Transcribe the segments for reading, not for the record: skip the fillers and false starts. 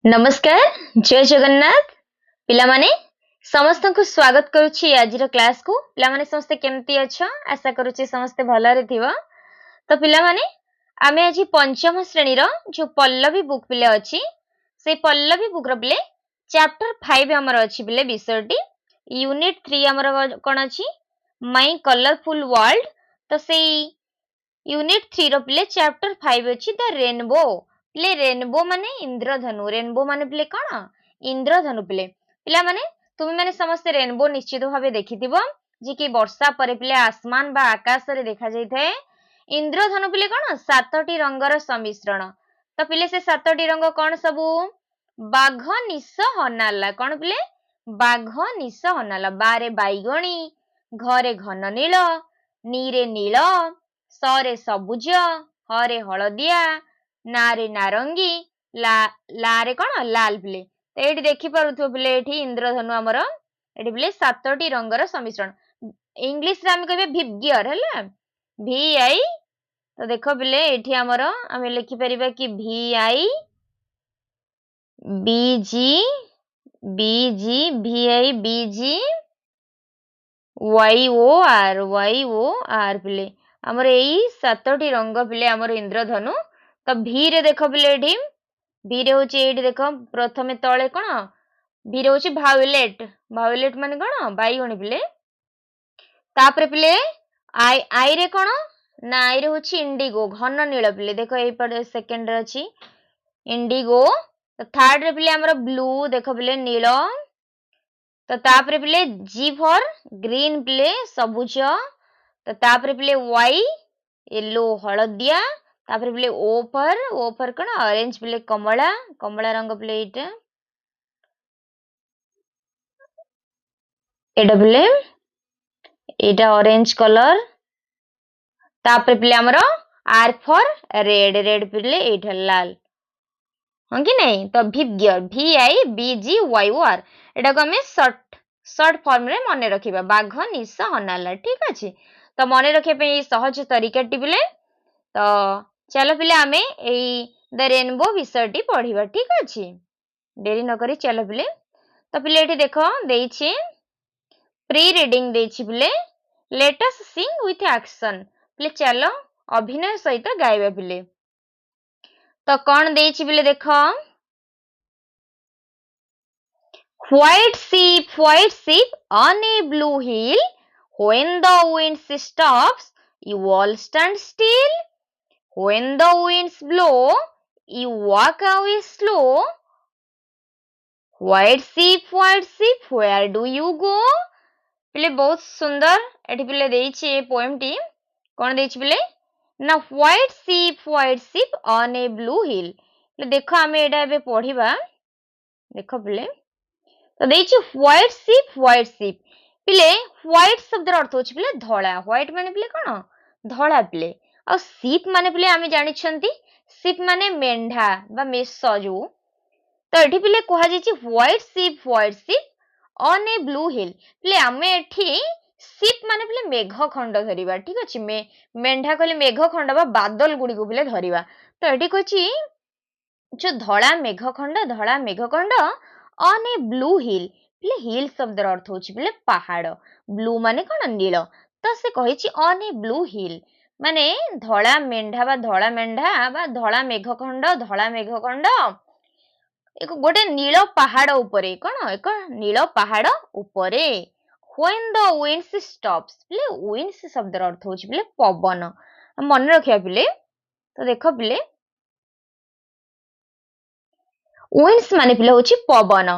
नमस्कार जय जगन्नाथ पिला माने समस्त को स्वागत करुछि आजिर क्लास को पिला माने समस्त केमती अछ आशा करुछि समस्त भलरे थिबो। तो पिला माने आमे आज पंचम श्रेणी रो जो पल्लवी बुक पिले अछि से पल्लवी बुक रो पिले चैप्टर 5 हमर अछि पिले विषयटी यूनिट 3 हमर कोन अछि माय कलरफुल वर्ल्ड। तो से यूनिट 3 रो पिले चैप्टर 5 अछि द रेनबो पिले रेनबो माने इंद्रधनु रेनबो माने पिले कौन इंद्रधनु पिले पिला माने तुम माने समस्त रेनबो निश्चित भावे देखिथिबो जे कि वर्षा परे पिले आसमान बा आकाश रे देखा जाय थाए। इंद्रधनु पिले कौन सातटी रंगर सम्मिश्रण। तो पिले से सातटी रंग कौन सबू बाघ निश हनाला कौन पिले बाघ निश हनाला बारे बैगणी घरे घन नील नीरे नील सरे सबुज हरे हलदिया नारे नारंगी लारे कौन लाल पिले। तो ये देखी पारुथो पिले एठी इंद्रधनु आमर एठी पिले सातटी रंगर सम्मिश्रण इंग्लिश रे आमे कहबे विवगियर हैला वी आई। तो देखो पिले एठी आमर आमे लिखि परिबा कि V I B G V I B G Y O R पिले आमर एई सातटी रंग पिले आमर इंद्रधनु। तो भी रे देखो पिले एठी भी रे होची एठी देखो प्रथमे तळे कोन भी रे होची वायोलेट वायोलेट माने कोन बाईगणी पिले। तापरे पिले आई रे कोन ना आई रे होची इंडिगो घन नील पिले देखो एई पर सेकंड रे अछि इंडिगो। तो थर्ड रे पिले हमर ब्लू देखो पिले नील। तो तापरे पिले जी फॉर ग्रीन पिले सबुज। तो तापरे पिले वाई येलो हलदिया। तापरे पिले ओ पर कौन ऑरेंज पिले कमला कमला रंग पिले एटा पिले एटा ऑरेंज कलर। तापरे पिले हमरो आर फॉर रेड रेड पिले एटा लाल हां कि नहीं। तो विवगियर V I B G Y O R एटा को हमें शॉर्ट फॉर्म रे माने रखिबा बाघ निश हनाला ठीक अछि। तो माने रखे पे सहज तरीका टी पिले। तो चलो पिले आमे एई द रेनबो विषयटी पढ़िबा ठीक अछि देरी न करी चलो पिले। तो पिले एठी देखो देइछि प्री रीडिंग देइछि पिले let us Singh with action पिले चलो अभिनय सहित गाइबा पिले। तो कोन देइछि पिले देखो white sheep on a blue hill when the wind stops you all stand still when the winds blow you walk away slow white sheep where do you go पिले बहुत सुंदर एठी पिले देइछि ए पोएम टी कोन देइछि पिले ना white sheep on a blue hill पिले देखो आमे एटा बे पढिबा देखो पिले। तो देइछि व्हाइट शिप पिले व्हाइट शब्द अर्थ होछि पिले धळा व्हाइट माने पिले कोन धळा पिले आ शिप माने पिले आमे जानि छंती शिप माने मेंढा बा मेष जो। तो एठी पिले कोहा जेछि white ship on a blue hill पिले आमे एठी शिप माने पिले मेघ खंड धरिबा ठीक अछि मेंढा कहले मेघ खंड बा बादल गुडी को पिले धरिबा। तो एठी कहछि जो धळा मेघ खंड ऑन ए ब्लू हिल पिले हिल शब्द अर्थ होछि पिले पहाड़ ब्लू माने कोन नील। तो से कहिछि ऑन ए ब्लू हिल माने धळा मेंढा बा धळा मेघखंड एक गोटे नील पहाड़ उपरे कोन एक नील पहाड़ उपरे when the winds stops पिले winds शब्द अर्थ होछि पिले पवन मन रखिया पिले। तो देखो पिले winds माने पिले होछि पवन।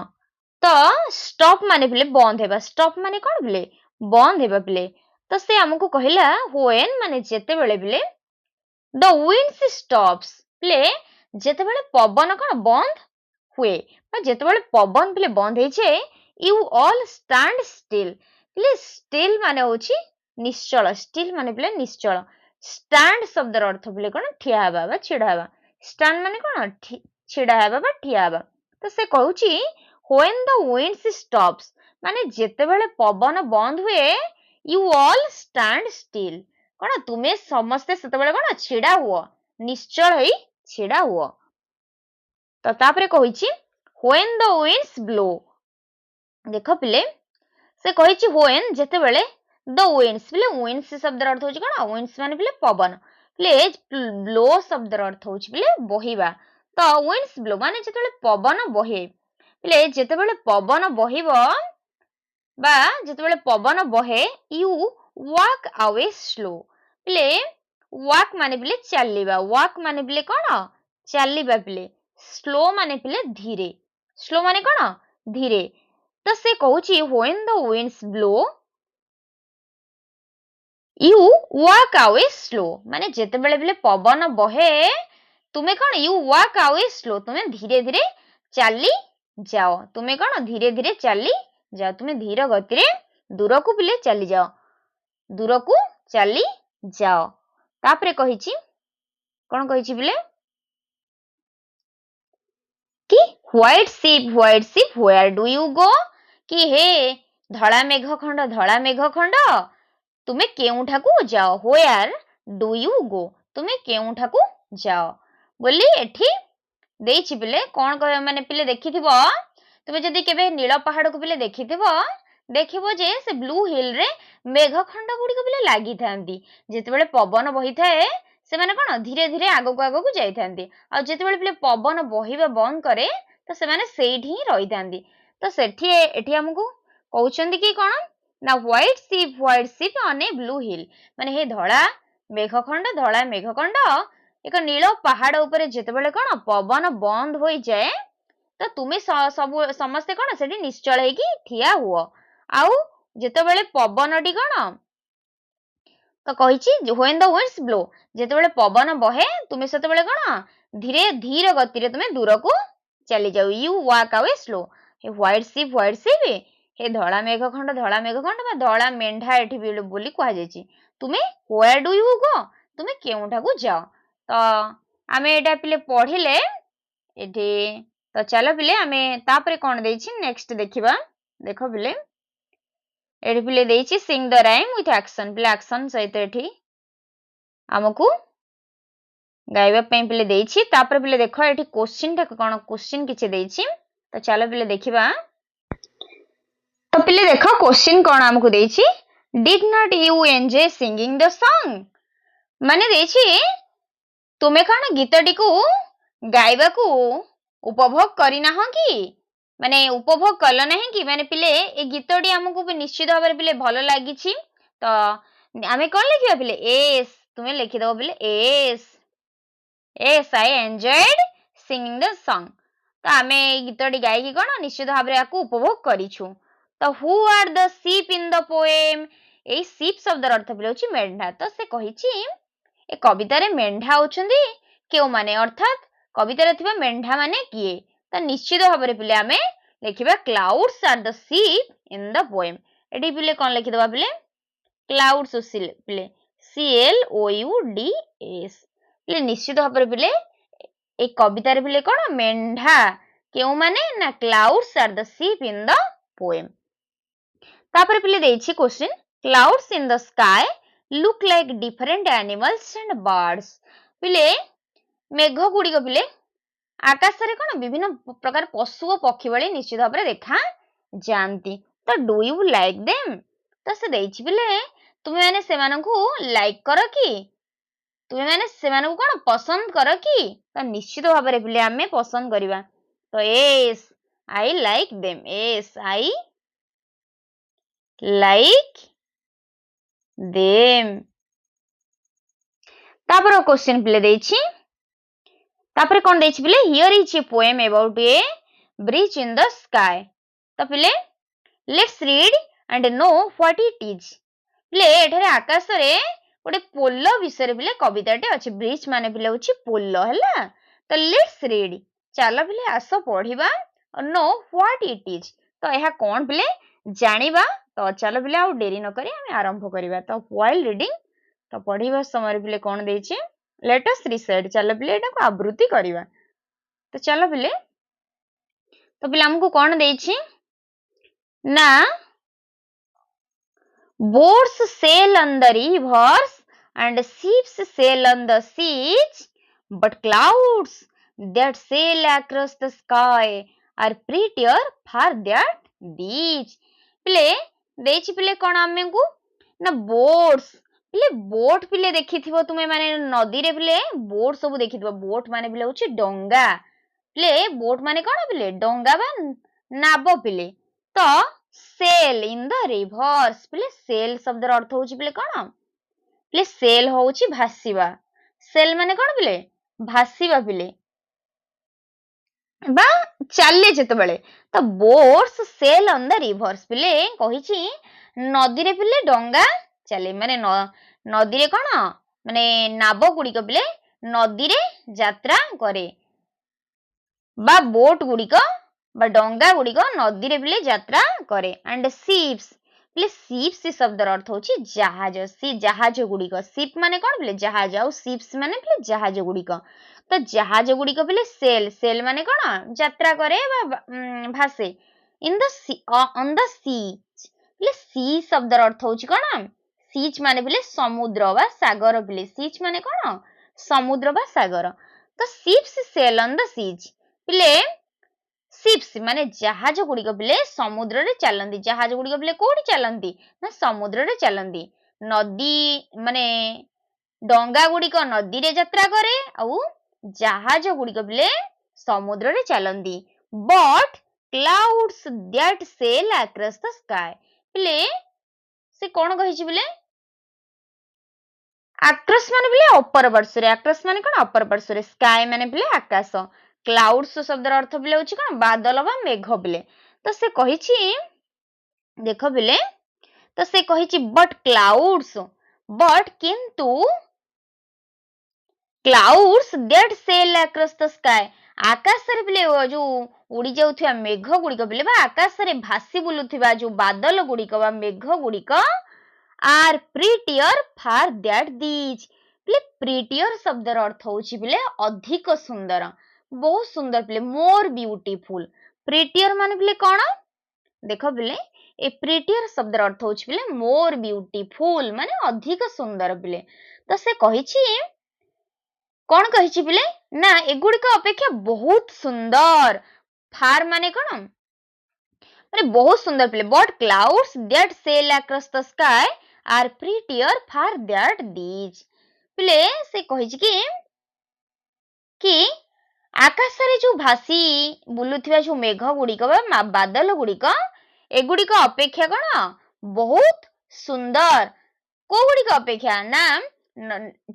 तो स्टॉप माने पिले बंद हेबा स्टॉप माने कोन पिले बंद हेबा पिले। तो से हमकु कहिला when माने जेते बेले पिले the winds stops पिले जेते बेले पवन कोन बंद हुए बा जेते बेले पवन पिले बंद हे छे you all stand still पिले still माने होछि निश्चल still माने पिले निश्चल stand शब्द अर्थ पिले कोन ठिया हेबा बा छिडा हेबा stand माने कोन छिडा हेबा बा ठिया हेबा। तो से कहूछि when the winds stops माने जेते बेले पवन बंद हुए you all stand still कोन तुमे समस्ते सेते बेले कोन छिडा हुओ निश्चल होई छिडा हुओ। तो तापरे कहिछि when the winds blow देख पिले से कहिछि when जेतेबेले the winds पिले winds शब्द अर्थ होछि कोन winds माने पिले पवन पिले blow शब्द अर्थ होछि पिले बहिबा तो winds blow माने जेतेबेले पवन बहे पिले जेतेबेले पवन बहिबो बा जेतेबेले पवन बहे you walk away slow पिले walk माने पिले चलिबा walk माने पिले कोन चलिबा पिले slow माने पिले धीरे slow माने कोन धीरे तो से कहूची when the winds blow you walk away slow माने जेतेबेले पिले पवन बहे तुमे कोन you walk away slow तुमे धीरे धीरे चली जाओ तुमे कोन धीरे धीरे चली जाओ तुमे धीर गति रे दूर को पिले चली जाओ दूर को चली जाओ तापरे कहिची कोन कहिची पिले कि white sheep where do you go कि हे धला मेघ खंड तुमे केउठा को जाओ where do you go तुमे केउठा को जाओ बोली एठी देछि पिले कोन कह माने पिले देखिथिबो तुमे जदी केबे नील पहाड़ को पिले देखिथिबो देखिबो जे से ब्लू हिल रे मेघ खंड गुडी को पिले लागि थांदी जेतेबेले पवन बही थाए से माने कोन धीरे धीरे आगो को जाई थांदी आ जेतेबेले पिले पवन बहिबा बंद करे तो से माने सेठी ही रही थांदी तो सेठी एठी हमकु कहउचंदी कि कोन ना white ship on a blue hill माने हे धळा मेघखंड एक नील पहाड़ ऊपर जेतेबेले कोन पवन बंद होई जाए तो तुमे सब समस्ते कोन सेठी निश्चल हे कि ठिया हुओ आउ जेतेबेले पवनटी कोन तो कहिछि when the winds blow जेतेबेले पवन बहे तुमे सेतेबेले कोन धीरे धीर गति रे तुमे दूर को चली जाऊ you walk away slow हे व्हाइट शिप हे धळा मेघखंड बा धळा मेंढा एठी बोली कहा जायछि तुमे where do you go तुमे केउठा को जाओ तो आमे एटा पिले पढिले एठी तो चलो पिले आमे तापरे कोन देछि नेक्स्ट देखिबा देखो पिले एठी पिले देछि sing the rhyme with action पिले एक्शन सहित एठी हमकु गाइबा पई पिले देछि तापरे पिले देखो एठी क्वेश्चन टा कोन क्वेश्चन किछि देछि तो चलो पिले देखिबा तो पिले देखो क्वेश्चन कोन हमकु देछि did not you enjoy singing the song माने देछि तुमे कोन गीतटी को गाइबा को उपभोग करिना हो कि माने उपभोग कल नहीं कि माने पिले ए गीतटी हमकु निश्चित भाबरे पिले भलो लागिछि तो आमे कोन लिखिबा पिले yes तुमे लिखि दो पिले yes I enjoyed singing the song तो आमे गीतटी गाई कि कोन निश्चित भाबरे आकु उपभोग करिछु तो who are the sheep in the poem A sheep शब्द अर्थ पिले होछि मेंढा तो से कहिछि ए कविता रे मेंढा होछंदी केउ माने अर्थात कविता रे थिबा मेंढा माने किए तो निश्चित भाबरे पिले आमे लिखिबा clouds are the sheep in the poem एडी पिले कोन लिखि दबा पिले clouds पिले CLOUDS पिले निश्चित भाबरे पिले ए कविता रे पिले कोन मेंढा केउ माने ना clouds are the sheep in the poem तापर पिले देछि question clouds in the sky look like different animals and birds पिले मेघ गुडी को पिले आकाश रे कोन विभिन्न प्रकार पशु और पक्षी वाले निश्चित भाबरे देखा जानती तो डू यू लाइक देम तो से देछि पिले तुमे माने सेमानकु लाइक करो कि तुमे माने सेमानकु कोन पसंद करो कि तो निश्चित भाबरे पिले आमे पसंद करिवा तो yes I like them yes I like them तापर क्वेश्चन पिले देछि तापर कोन देछि पिले here is a poem about A bridge in the sky तो पिले let's read and know what it is पिले एठारे आकाश रे गोटे पोलो विषय पिले कविताटे अछि ब्रिज माने पिले होछि पोलो हला तो लेट्स रीड चलो पिले आसो पढिबा नो व्हाट इट इज तो एहा कोन पिले जानिबा तो चलो पिले आ देरी न करी हम आरंभ करिबा तो व्हाइल रीडिंग तो पढिबा समय पिले कोन देछि लेट अस रिसाइड चलो पिले एटा को आवृत्ति करिबा तो चलो पिले तो पिले हमको कोन देछि ना boats sail on the rivers and ships sail on the seas but clouds that sail across the sky are prettier for that beach. पिले देछि पिले कोन हमकु ना बोट्स पिले बोट पिले देखिथिबो तुमे माने नदी रे पिले बोट सब देखिथिबो बोट माने पिले होछि डोंगा पिले बोट माने कोन पिले डोंगा बा नाबो पिले तो सेल इन द रिवर्स पिले सेल शब्द र अर्थ होछि पिले कोन पिले सेल होछि भासीबा सेल माने कोन पिले भासीबा पिले बा चाले जेतबेले तो boats sail on the rivers पिले कहिछि नदी रे पिले डोंगा चले माने नदी रे कोन माने नाव गुडी को पिले नदी रे यात्रा करे बा बोट गुडी को बा डोंगा गुडी को नदी रे पिले यात्रा करे एंड शिप्स पिले शिप्स शब्द अर्थ होछि जहाज सी जहाज गुडी को शिप माने कोन पिले जहाज और शिप्स माने पिले जहाज गुडी को तो जहाज गुडी को पिले सेल सेल माने कोन यात्रा करे बा भासे in the sea on the sea पिले सी शब्द अर्थ होछि कोन सीच माने पिले समुद्र बा सागर पिले सीच माने कोन समुद्र बा सागर तो शिप्स सेल ऑन द सीच पिले शिप्स माने जहाज गुडी को पिले समुद्र रे चलंदी जहाज गुडी को पिले कोडी चलंदी ना समुद्र रे चलंदी नदी माने डोंगा गुडी को नदी रे यात्रा करे औ जहाज गुडी को पिले समुद्र रे चलंदी but clouds that sail across the sky पिले से कोन कहिछि पिले अक्रॉस माने पिले अपर वर्षरे अक्रॉस माने कोन अपर वर्षरे स्काई माने पिले आकाश क्लाउड्स शब्द अर्थ पिले होछि कोन बादल बा मेघ पिले तो से कहिछि देखो पिले तो से कहिछि बट क्लाउड्स बट किंतु clouds that sail across the sky आकाश रे पिले जो उड़ी जाउथिया मेघ गुडी को पिले बा आकाश रे भासी बुलुथिबा जो बादल गुडी को बा मेघ गुडी को are prettier for that these पिले प्रीटियर शब्द अर्थ होछि पिले अधिक सुंदर बहुत सुंदर पिले मोर ब्यूटीफुल प्रीटियर माने पिले कोन देखो पिले ए प्रीटियर शब्द अर्थ होछि पिले मोर ब्यूटीफुल माने अधिक सुंदर पिले तो से कहिछि कोन कहिछि पिले ना एगुडी को अपेक्षा बहुत सुंदर फार माने कोन माने बहुत सुंदर पिले but clouds that sail across the sky are prettier for that these पिले से कहिछि कि आकाश रे जो भासी बुलुथिबा जो मेघ गुडी को बा बादल गुडी को एगुडी को अपेक्षा कोन बहुत सुंदर को गुडी को अपेक्षा ना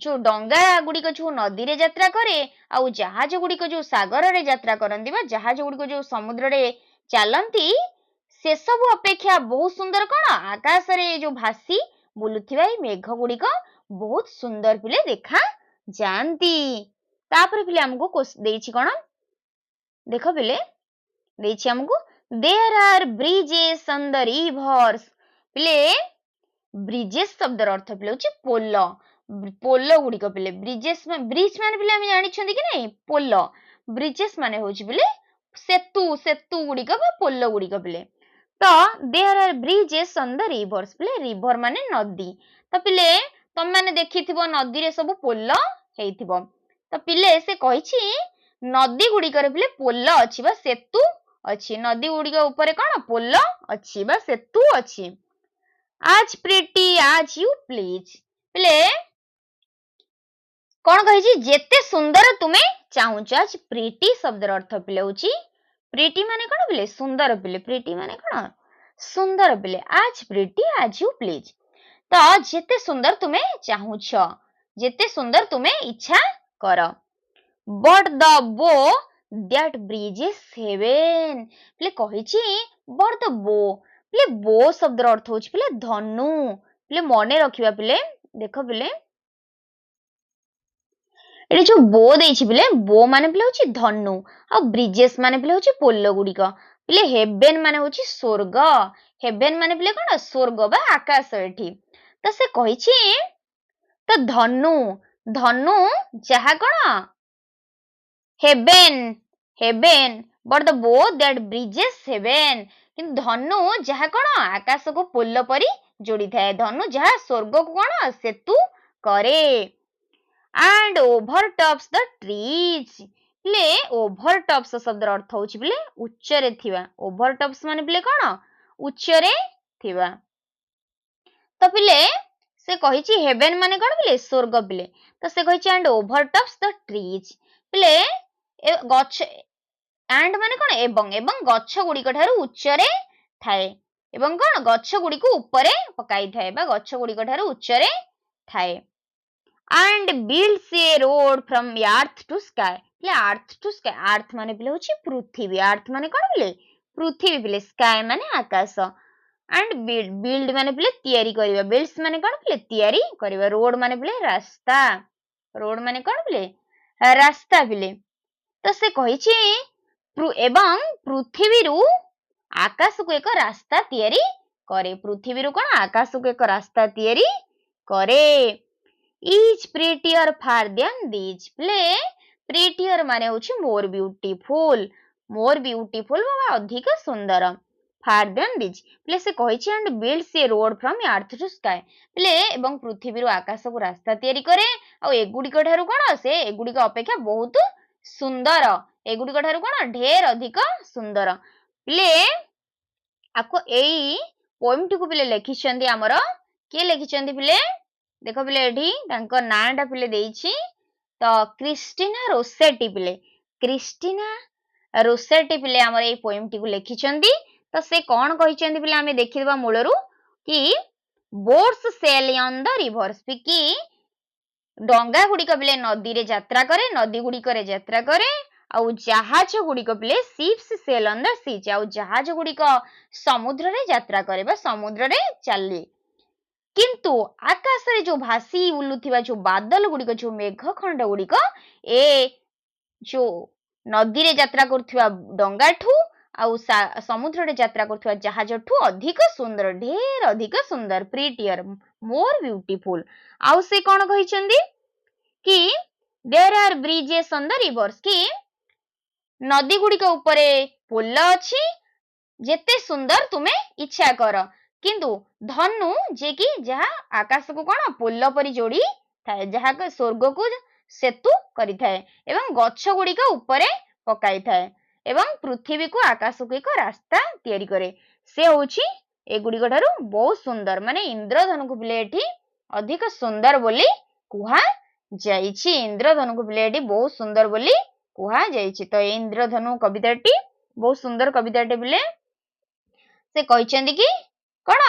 जो डोंगा गुडी को जो नदी रे यात्रा करे आ जहाज गुडी को जो सागर रे यात्रा करंदी बा जहाज गुडी को जो समुद्र रे चलंती से सब अपेक्षा बहुत सुंदर कोन आकाश रे जो भासी बुलुथिबा मेघ गुडी को बहुत सुंदर पिले देखा जानती तापर पिले हमको देछि कोन देखो पिले देछि हमको there are bridges on the rivers पिले ब्रिजेस शब्द अर्थ पिले होछि पोलो पोलो गुडी को पिले ब्रिजेस ब्रिज माने पिले हम जानि छथि कि नै पोलो ब्रिजेस माने होछि पिले सेतु सेतु गुडी को बा पोलो गुडी को पिले तो there are bridges on the rivers पिले रिवर माने नदी तो पिले तुम माने देखिथिबो नदी रे सब पोलो हेइथिबो तो पिले से कहिछि नदी गुडी करे पिले पोलो अछि बा सेतु अछि नदी गुडी के ऊपर कोन पोलो अछि बा सेतु अछि आज प्रीटी आज यू प्लीज पिले कोन कहिछि जेते सुंदर तुमे चाहुछ आज प्रीटी शब्द अर्थ पिले होछि प्रीटी माने कोन पिले सुंदर पिले प्रीटी माने कोन सुंदर पिले आज प्रीटी आज यू प्लीज तो जेते सुंदर तुमे चाहुछ जेते सुंदर तुमे इच्छा कर बट द बो दैट ब्रिजेस हेवन पिले कहिछि बट द बो पिले बो शब्द अर्थ होछि पिले धनु पिले मने रखिबा पिले देखो पिले एडी जो बो देछि पिले बो माने पिले होछि धनु आ ब्रिजेस माने पिले होछि पोलो गुडी को पिले हेवन माने होछि स्वर्ग हेवन माने पिले कोन स्वर्ग बा आकाश एठी तो से कहिछि तो धनु धनु जहा कोन हेवन हेवन बट द बो दैट ब्रिजेस हेवन किंतु धनु जहा कोन आकाश को पोलो परी जोड़ी थाए धनु जहा स्वर्ग को कोन सेतु करे and over tops the trees ପିଲେ ଓଭର ଟପ୍ସ ଶବ୍ଦର ଅର୍ଥ ହଉଛି ପିଲେ ଉଚ୍ଚରେ ଥିବା। ଓଭର ଟପ୍ସ ମାନେ ପିଲେ କଣ? ଉଚ୍ଚରେ ଥିବା। ତ ପିଲେ ସେ କହିଛି ହେଭେନ ମାନେ କଣ ପିଲେ? ସ୍ୱର୍ଗ ପିଲେ। ତ ସେ କହିଛି ଆଣ୍ଡ ଓଭର ଟପ୍ସ ଦ ଟ୍ରିଜ। ପିଲେ ଗଛ ଆଣ୍ଡ ମାନେ କଣ? ଏବଂ ଗଛ ଗୁଡ଼ିକ ଠାରୁ ଉଚ୍ଚରେ ଥାଏ। ଏବଂ କଣ? ଗଛ ଗୁଡ଼ିକୁ ଉପରେ ପକାଇଥାଏ ବା ଗଛ ଗୁଡ଼ିକ ଠାରୁ ଉଚ୍ଚରେ ଥାଏ। and builds a road from earth to sky. ପିଲେ earth to sky, earth ମାନେ ପିଲେ ହଉଛି ପୃଥିବୀ, earth ମାନେ କଣ ପିଲେ? ପୃଥିବୀ ପିଲେ, sky ମାନେ ଆକାଶ। and build ମାନେ ପିଲେ ତିଆରି କରିବା, builds ମାନେ କଣ ପିଲେ? ତିଆରି କରିବା। road ମାନେ ପିଲେ ରାସ୍ତା, road ମାନେ କଣ ପିଲେ? ରାସ୍ତା ପିଲେ। ତ ସେ କହିଛି ଏବଂ ପୃଥିବୀରୁ ଆକାଶକୁ ଏକ ରାସ୍ତା ତିଆରି କରେ। ପୃଥିବୀରୁ କଣ? ଆକାଶକୁ ଏକ ରାସ୍ତା ତିଆରି କରେ। Each prettier far than these. ପିଲେ prettier ମାନେ ହଉଛି more beautiful, more beautiful ବା ଅଧିକ ସୁନ୍ଦର। far than these ପିଲେ ସେ କହିଛି and builds a road from earth to sky. ପିଲେ ଏବଂ ପୃଥିବୀରୁ ଆକାଶକୁ ରାସ୍ତା ତିଆରି କରେ। ଆଉ ଏଗୁଡ଼ିକ ଠାରୁ କଣ? ସେ ଏଗୁଡ଼ିକ ଅପେକ୍ଷା ବହୁତ ସୁନ୍ଦର। ଏଗୁଡ଼ିକ ଠାରୁ କଣ? ଢେର ଅଧିକ ସୁନ୍ଦର। ପିଲେ ଆକୁ ଏଇ ପୋଏମଟିକୁ ପିଲେ ଲେଖିଛନ୍ତି ଆମର କିଏ ଲେଖିଛନ୍ତି ପିଲେ? ଦେଖ ପିଲେ ଏଠି ତାଙ୍କ ନାଁଟା ପିଲେ ଦେଇଛି। ତ କ୍ରିଷ୍ଟିନା ରୋସେଟି ପିଲେ, କ୍ରିଷ୍ଟିନା ରୋସେଟି ପିଲେ ଆମର ଏଇ ପୋଏମଟିକୁ ଲେଖିଛନ୍ତି। ତ ସେ କଣ କହିଛନ୍ତି ପିଲେ ଆମେ ଦେଖିଦେବା ମୂଳରୁ କି boats sail on the rivers, କି ଡଙ୍ଗା ଗୁଡ଼ିକ ପିଲେ ନଦୀରେ ଯାତ୍ରା କରେ, ନଦୀ ଗୁଡ଼ିକରେ ଯାତ୍ରା କରେ। ଆଉ ଜାହାଜ ଗୁଡ଼ିକ ପିଲେ ଶିପ୍ସ ସେଲ୍ ଅନ୍ ଦ ସିଚ୍, ଆଉ ଜାହାଜ ଗୁଡ଼ିକ ସମୁଦ୍ରରେ ଯାତ୍ରା କରେ ବା ସମୁଦ୍ରରେ ଚାଲେ। କିନ୍ତୁ ଆକାଶରେ ଯୋଉ ଭାସି ବୁଲୁଥିବା ଯୋଉ ବାଦଲ ଗୁଡ଼ିକ, ଯୋଉ ମେଘ ଖଣ୍ଡ ଗୁଡ଼ିକ ଏ ଯୋଉ ନଦୀରେ ଯାତ୍ରା କରୁଥିବା ଡଙ୍ଗାଠୁ ଆଉ ସମୁଦ୍ରରେ ଯାତ୍ରା କରୁଥିବା ଜାହାଜଠୁ ଅଧିକ ସୁନ୍ଦର, ଢେର ଅଧିକ ସୁନ୍ଦର, ପ୍ରିଟିୟର, ମୋର ବ୍ୟୁଟିଫୁଲ। ଆଉ ସେ କଣ କହିଛନ୍ତି କି ଦେयर ଆର୍ ବ୍ରିଜେସ୍ ଅନ୍ ଦ ରିଭର୍ସ, କି ନଦୀ ଗୁଡ଼ିକ ଉପରେ ପୋଲ ଅଛି, ଯେତେ ସୁନ୍ଦର ତୁମେ ଇଚ୍ଛା କର। କିନ୍ତୁ ଧନୁ ଯେ କି ଯାହା ଆକାଶକୁ କଣ? ପୋଲ ପରି ଯୋଡ଼ି ଥାଏ, ଯାହା ସ୍ୱର୍ଗକୁ ସେତୁ କରିଥାଏ ଏବଂ ଗଛ ଗୁଡ଼ିକ ଉପରେ ପକାଇଥାଏ ଏବଂ ପୃଥିବୀକୁ ଆକାଶକୁ ଏକ ରାସ୍ତା ତିଆରି କରେ। ସେ ହଉଛି ଏଗୁଡ଼ିକ ଠାରୁ ବହୁତ ସୁନ୍ଦର, ମାନେ ଇନ୍ଦ୍ରଧନୁକୁ ପିଲେ ଏଠି ଅଧିକ ସୁନ୍ଦର ବୋଲି କୁହାଯାଇଛି। ଇନ୍ଦ୍ରଧନୁକୁ ପିଲେ ଏଠି ବହୁତ ସୁନ୍ଦର ବୋଲି କୁହାଯାଇଛି। ତ ଏଇ ଇନ୍ଦ୍ରଧନୁ କବିତାଟି ବହୁତ ସୁନ୍ଦର କବିତାଟେ ପିଲେ। ସେ କହିଛନ୍ତି କି କଣ?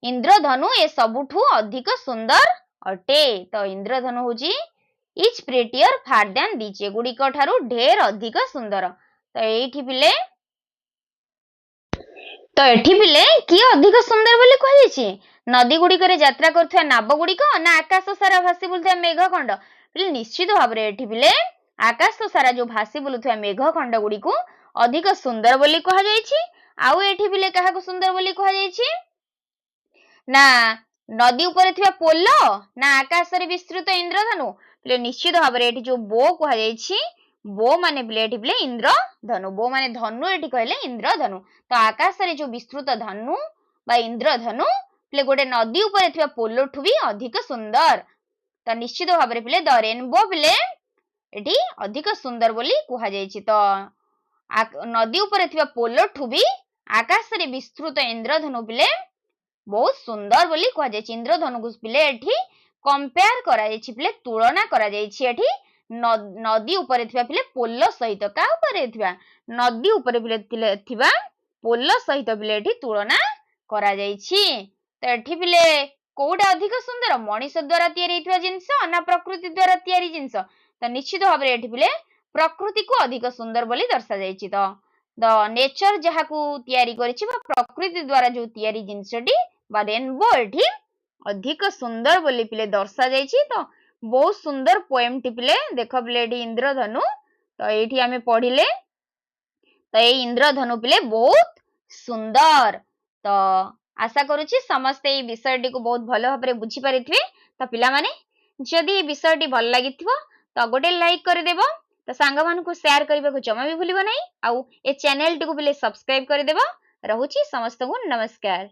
ଇନ୍ଦ୍ରଧନୁ ଏ ସବୁଠୁ ଅଧିକ ସୁନ୍ଦର ଅଟେ। ତ ଇନ୍ଦ୍ରଧନୁ ହଉଛି ଇଚ୍ ପ୍ରିଟିୟର ଫାର ଦ୍ୟାନ ଦିଜ୍, ଏଗୁଡ଼ିକ ଠାରୁ ଢେର ଅଧିକ ସୁନ୍ଦର। ତ ଏଇଠି ପିଲେ କିଏ ଅଧିକ ସୁନ୍ଦର ବୋଲି କୁହାଯାଇଛି? ନଦୀ ଗୁଡ଼ିକରେ ଯାତ୍ରା କରୁଥିବା ନାବ ଗୁଡ଼ିକ ନା ଆକାଶ ସାରା ଭାସି ବୁଲୁଥିବା ମେଘ ଖଣ୍ଡ? ପିଲେ ନିଶ୍ଚିତ ଭାବରେ ଏଠି ପିଲେ ଆକାଶ ସାରା ଯୋଉ ଭାସି ବୁଲୁଥିବା ମେଘ ଖଣ୍ଡ ଗୁଡ଼ିକୁ ଅଧିକ ସୁନ୍ଦର ବୋଲି କୁହାଯାଇଛି। ଆଉ ଏଠି ପିଲେ କାହାକୁ ସୁନ୍ଦର ବୋଲି କୁହାଯାଇଛି? ନା ନଦୀ ଉପରେ ଥିବା ପୋଲ, ନା ଆକାଶରେ ବିସ୍ତୃତ ଇନ୍ଦ୍ରଧନୁ? ପିଲେ ନିଶ୍ଚିତ ଭାବରେ ଏଠି ଯୋଉ ବୋ କୁହାଯାଇଛି, ବୋ ମାନେ ପିଲେ ଏଠି ପିଲେ ଇନ୍ଦ୍ରଧନୁ, ବୋ ମାନେ ଧନୁ ଏଠି କହିଲେ ଇନ୍ଦ୍ରଧନୁ। ତ ଆକାଶରେ ଯୋଉ ବିସ୍ତୃତ ଧନୁ ବା ଇନ୍ଦ୍ରଧନୁ ପିଲେ ଗୋଟେ ନଦୀ ଉପରେ ଥିବା ପୋଲଠୁ ବି ଅଧିକ ସୁନ୍ଦର। ତ ନିଶ୍ଚିତ ଭାବରେ ପିଲେ ଦ ରେନବୋ ପିଲେ ଏଠି ଅଧିକ ସୁନ୍ଦର ବୋଲି କୁହାଯାଇଛି। ତ ନଦୀ ଉପରେ ଥିବା ପୋଲଠୁ ବି ଆକାଶରେ ବିସ୍ତୃତ ଇନ୍ଦ୍ରଧନୁ ପିଲେ ବହୁତ ସୁନ୍ଦର ବୋଲି କୁହାଯାଇଛି। ଇନ୍ଦ୍ରଧନୁକୁ ପିଲେ ଏଠି କମ୍ପେୟାର କରାଯାଇଛି, ପିଲେ ତୁଳନା କରାଯାଇଛି ଏଠି ନଦୀ ଉପରେ ଥିବା ପିଲେ ପୋଲ ସହିତ। କାହା ଉପରେ ଥିବା? ନଦୀ ଉପରେ ପିଲେ ଥିବା ପୋଲ ସହିତ ପିଲେ ଏଠି ତୁଳନା କରାଯାଇଛି। ତ ଏଠି ପିଲେ କୋଉଟା ଅଧିକ ସୁନ୍ଦର? ମଣିଷ ଦ୍ୱାରା ତିଆରି ହେଇଥିବା ଜିନିଷ ନା ପ୍ରକୃତି ଦ୍ୱାରା ତିଆରି ଜିନିଷ? ତ ନିଶ୍ଚିତ ଭାବରେ ଏଠି ପିଲେ ପ୍ରକୃତିକୁ ଅଧିକ ସୁନ୍ଦର ବୋଲି ଦର୍ଶାଯାଇଛି। ତ ନେଚର ଯାହାକୁ ତିଆରି କରିଛି ବା ପ୍ରକୃତି ଦ୍ୱାରା ଯୋଉ ତିଆରି ଜିନିଷଟି ବା ରେନବୋ ଏଠି ଅଧିକ ସୁନ୍ଦର ବୋଲି ପିଲେ ଦର୍ଶାଯାଇଛି। ତ ବହୁତ ସୁନ୍ଦର ପୋଏମଟି ପିଲେ। ଦେଖ ପିଲେ ଏଠି ଇନ୍ଦ୍ରଧନୁ, ତ ଏଇଠି ଆମେ ପଢିଲେ ତ ଏଇ ଇନ୍ଦ୍ରଧନୁ ପିଲେ ବହୁତ ସୁନ୍ଦର। ତ ଆଶା କରୁଛି ସମସ୍ତେ ଏଇ ବିଷୟଟିକୁ ବହୁତ ଭଲ ଭାବରେ ବୁଝିପାରିଥିବେ। ତ ପିଲାମାନେ ଯଦି ଏ ବିଷୟଟି ଭଲ ଲାଗିଥିବ ତ ଗୋଟେ ଲାଇକ୍ କରିଦେବ। ତ ସାଙ୍ଗମାନଙ୍କୁ ସେୟାର କରିବାକୁ ଜମା ବି ଭୁଲିବ ନାହିଁ। ଆଉ ଏ ଚ୍ୟାନେଲଟିକୁ ପିଲେ ସବସ୍କ୍ରାଇବ କରିଦେବ। ରହୁଛି ସମସ୍ତଙ୍କୁ ନମସ୍କାର।